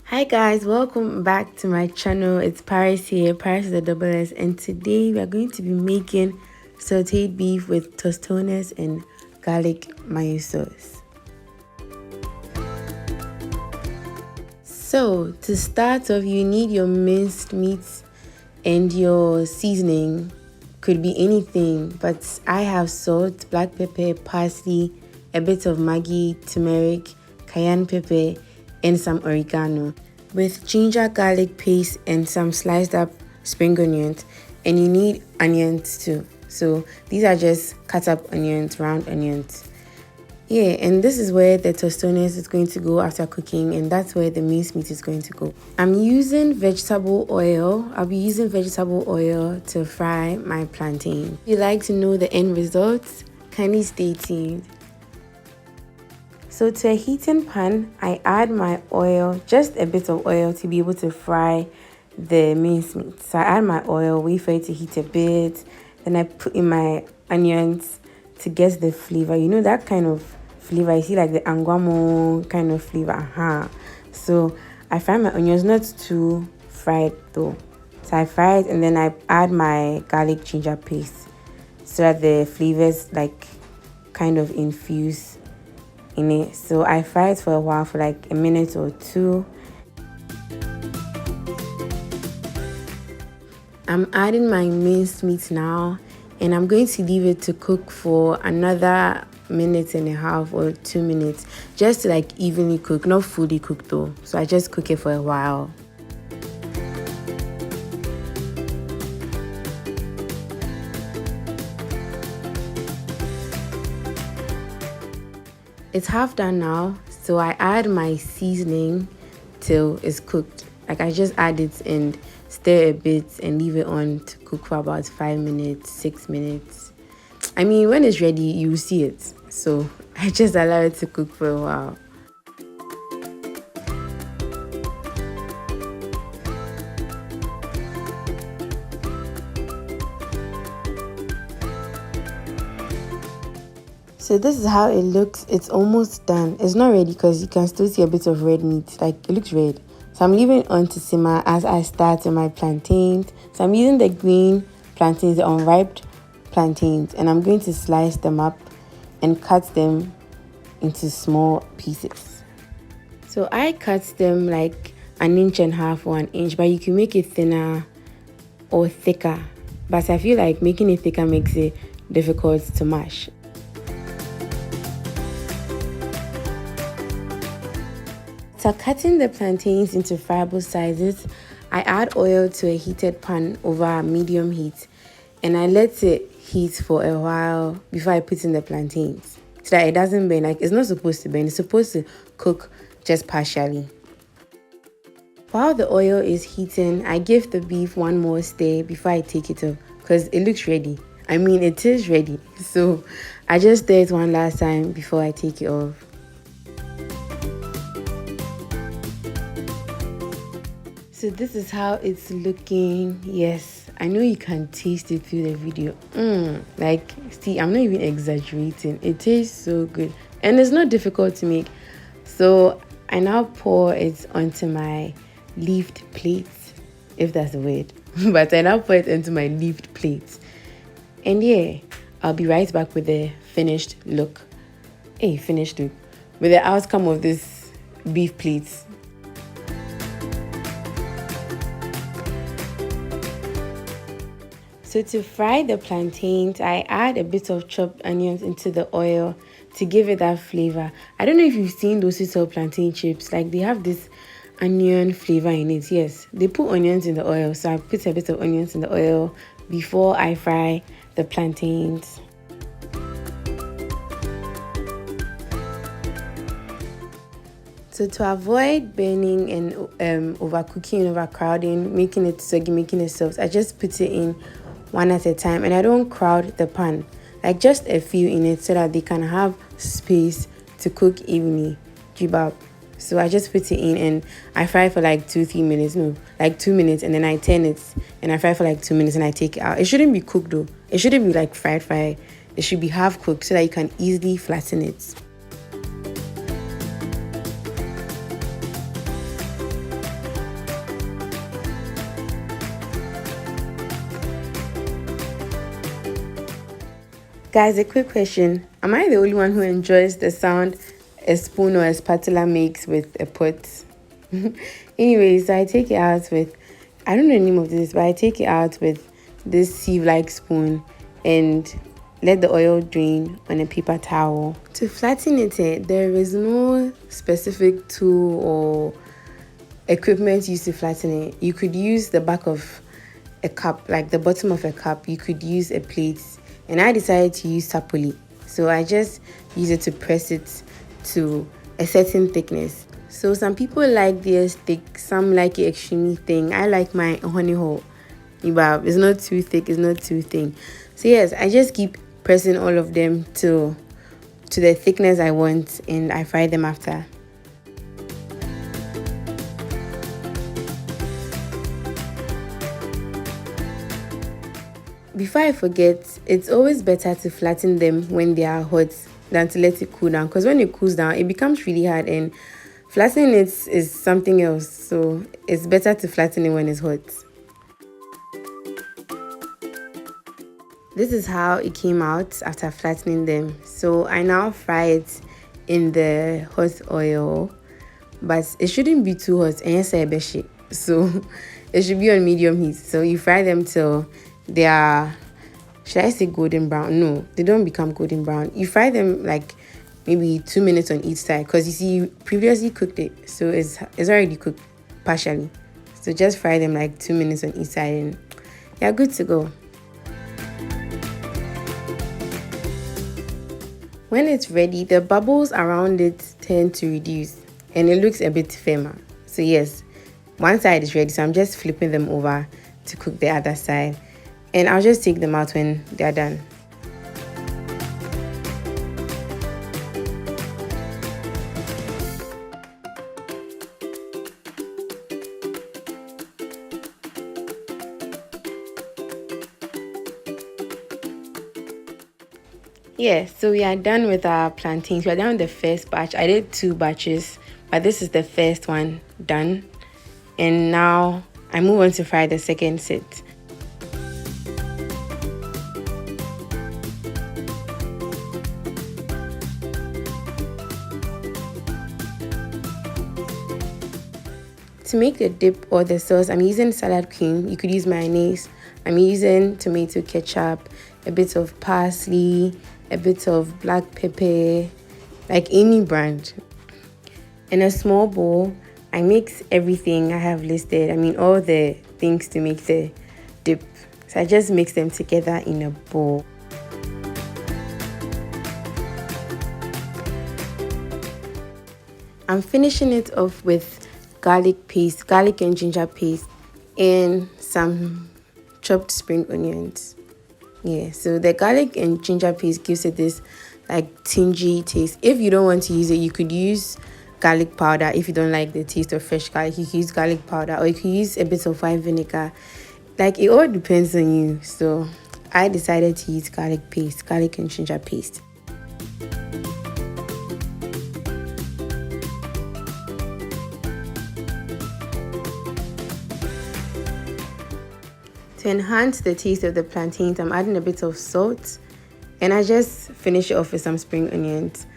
Hi guys, welcome back to my channel. It's Paris here, Paris is a double S, and today we are going to be making sauteed beef with tostones and garlic mayo sauce. So to start off, you need your minced meats and your seasoning. Could be anything, but I have salt, black pepper, parsley, a bit of Maggi, turmeric, cayenne pepper, and some oregano, with ginger garlic paste and some sliced up spring onions. And you need onions too. So these are just cut up onions, round onions. Yeah, and this is where the tostones is going to go after cooking, and that's where the minced meat is going to go. I'm using vegetable oil. I'll be using vegetable oil to fry my plantain. If you'd like to know the end results, kindly stay tuned. So to a heating pan, I add my oil, just a bit of oil to be able to fry the minced meat. So I add my oil, wait for it to heat a bit, then I put in my onions to get the flavor. You know that kind of flavor, I see like the anguamo kind of flavor. So I fry my onions, not too fried though. So I fry it and then I add my garlic ginger paste so that the flavors like kind of infuse in it. So I fry it for a while, for like a minute or two. I'm adding my minced meat now, and I'm going to leave it to cook for another minute and a half or 2 minutes, just to like evenly cook, not fully cook though. So I just cook it for a while. It's half done now, so I add my seasoning till it's cooked. Like I just add it and stir a bit and leave it on to cook for about 5 minutes, 6 minutes. I mean, when it's ready, you will see it. So I just allow it to cook for a while. So this is how it looks. It's almost done. It's not ready because you can still see a bit of red meat. Like it looks red. So I'm leaving it on to simmer as I start on my plantains. So I'm using the green plantains, the unripe plantains, and I'm going to slice them up and cut them into small pieces. So I cut them like 1.5 inches, 1 inch, but you can make it thinner or thicker. But I feel like making it thicker makes it difficult to mash. So cutting the plantains into friable sizes, I add oil to a heated pan over medium heat, and I let it heat for a while before I put in the plantains so that it doesn't burn. Like it's not supposed to burn, it's supposed to cook just partially. While the oil is heating, I give the beef one more stir before I take it off because it looks ready. I mean, it is ready. So I just stir it one last time before I take it off. So this is how it's looking. Yes, I know you can taste it through the video. Like, see, I'm not even exaggerating. It tastes so good. And it's not difficult to make. So I now pour it onto my leafed plate, if that's the word. But I now pour it into my leafed plate. And yeah, I'll be right back with the finished look. Finished look. With the outcome of this beef plate. So to fry the plantains, I add a bit of chopped onions into the oil to give it that flavor. I don't know if you've seen those sweet plantain chips. Like they have this onion flavor in it. Yes, they put onions in the oil. So I put a bit of onions in the oil before I fry the plantains. So to avoid burning and overcooking and overcrowding, making it soggy, making it soft, I just put it in one at a time, and I don't crowd the pan, like just a few in it so that they can have space to cook evenly. So I just put it in and I fry for like 2-3 minutes, no, like 2 minutes, and then I turn it and I fry for like 2 minutes and I take it out. It shouldn't be cooked though. It shouldn't be like fried. It should be half cooked so that you can easily flatten it. Guys, a quick question. Am I the only one who enjoys the sound a spoon or a spatula makes with a pot? Anyway, so I take it out with, I don't know the name of this, but I take it out with this sieve-like spoon and let the oil drain on a paper towel. To flatten it, there is no specific tool or equipment used to flatten it. You could use the back of a cup, like the bottom of a cup. You could use a plate, and I decided to use tapoli. So I just use it to press it to a certain thickness. So some people like theirs thick, some like it extremely thin. I like my honey hole. It's not too thick, it's not too thin. So yes, I just keep pressing all of them to the thickness I want, and I fry them after. Before I forget, it's always better to flatten them when they are hot than to let it cool down, because when it cools down it becomes really hard, and flattening it is something else. So it's better to flatten it when it's hot. This is how it came out after flattening them. So I now fry it in the hot oil, but it shouldn't be too hot, and yes, so it should be on medium heat. So you fry them till they are, should I say golden brown? No, they don't become golden brown. You fry them like maybe 2 minutes on each side, because you see you previously cooked it, so it's already cooked partially. So just fry them like 2 minutes on each side, and you're good to go. When it's ready, the bubbles around it tend to reduce and it looks a bit firmer. So yes, one side is ready, so I'm just flipping them over to cook the other side, and I'll just take them out when they're done. Yeah, so we are done with our plantains. We are done with the first batch. I did 2 batches, but this is the first one done. And now I move on to fry the second set. To make the dip or the sauce, I'm using salad cream. You could use mayonnaise. I'm using tomato ketchup, a bit of parsley, a bit of black pepper, like any brand. In a small bowl, I mix everything I have listed. I mean, all the things to make the dip. So I just mix them together in a bowl. I'm finishing it off with garlic paste, garlic and ginger paste, and some chopped spring onions. Yeah, so the garlic and ginger paste gives it this like tingy taste. If you don't want to use it, you could use garlic powder. If you don't like the taste of fresh garlic, you can use garlic powder, or you can use a bit of white vinegar. Like, it all depends on you. So I decided to use garlic paste, garlic and ginger paste. To enhance the taste of the plantains, I'm adding a bit of salt, and I just finish it off with some spring onions.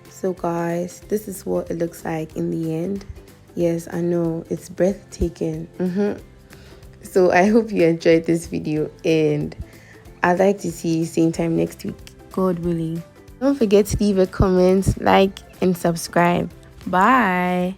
So guys, this is what it looks like in the end. Yes, I know, it's breathtaking. So I hope you enjoyed this video, and I'd like to see you same time next week, God willing. Don't forget to leave a comment, like, and subscribe. Bye.